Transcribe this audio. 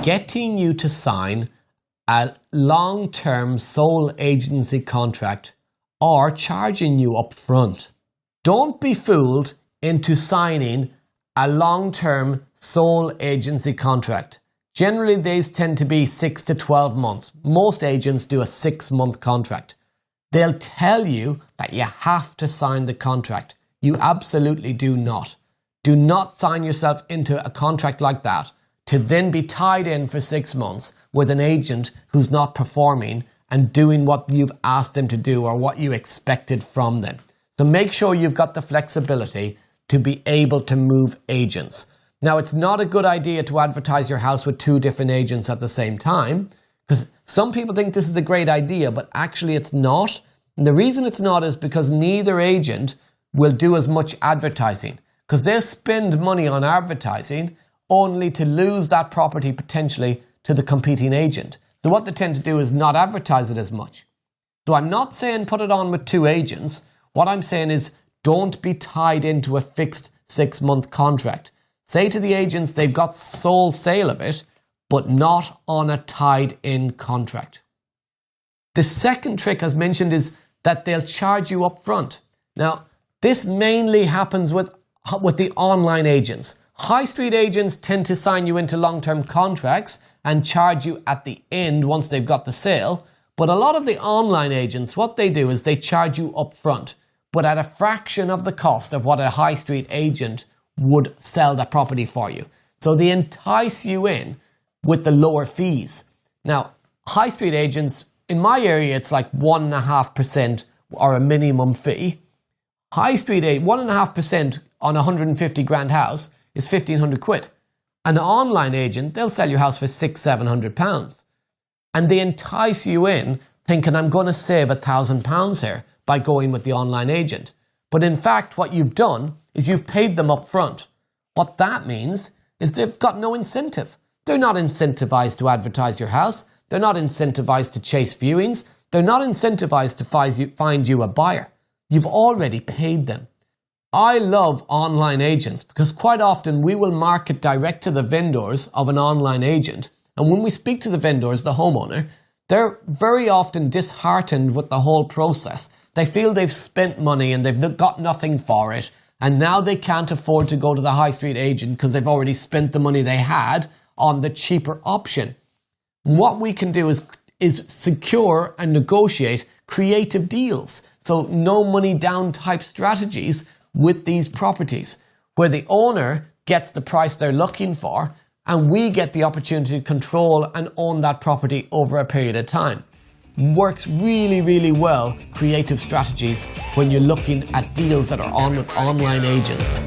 getting you to sign a long-term sole agency contract or charging you up front. Don't be fooled into signing a long-term sole agency contract. Generally, these tend to be 6 to 12 months. Most agents do a 6-month contract. They'll tell you that you have to sign the contract. You absolutely do not. Do not sign yourself into a contract like that to then be tied in for 6 months with an agent who's not performing and doing what you've asked them to do or what you expected from them. So make sure you've got the flexibility to be able to move agents. Now, it's not a good idea to advertise your house with 2 different agents at the same time, because some people think this is a great idea, but actually it's not. And the reason it's not is because neither agent will do as much advertising, because they'll spend money on advertising only to lose that property potentially to the competing agent. So what they tend to do is not advertise it as much. So I'm not saying put it on with 2 agents. What I'm saying is don't be tied into a fixed 6-month contract. Say to the agents they've got sole sale of it, but not on a tied-in contract. The second trick, as mentioned, is that they'll charge you up front. Now, this mainly happens with the online agents. High street agents tend to sign you into long-term contracts and charge you at the end once they've got the sale. But a lot of the online agents, what they do is they charge you up front, but at a fraction of the cost of what a high street agent would sell the property for you. So they entice you in with the lower fees. Now, high street agents, in my area, it's like 1.5% or a minimum fee. High street 1.5% on a 150 grand house is 1,500 quid. An online agent, they'll sell your house for £600-700 pounds. And they entice you in thinking, I'm going to save £1,000 here by going with the online agent. But in fact, what you've done is you've paid them up front. What that means is they've got no incentive. They're not incentivized to advertise your house. They're not incentivized to chase viewings. They're not incentivized to find you a buyer. You've already paid them. I love online agents because quite often we will market direct to the vendors of an online agent. And when we speak to the vendors, the homeowner, they're very often disheartened with the whole process. They feel they've spent money and they've got nothing for it. And now they can't afford to go to the high street agent because they've already spent the money they had on the cheaper option. What we can do is secure and negotiate creative deals. So no money down type strategies with these properties where the owner gets the price they're looking for and we get the opportunity to control and own that property over a period of time. Works really, really well, creative strategies, when you're looking at deals that are on with online agents.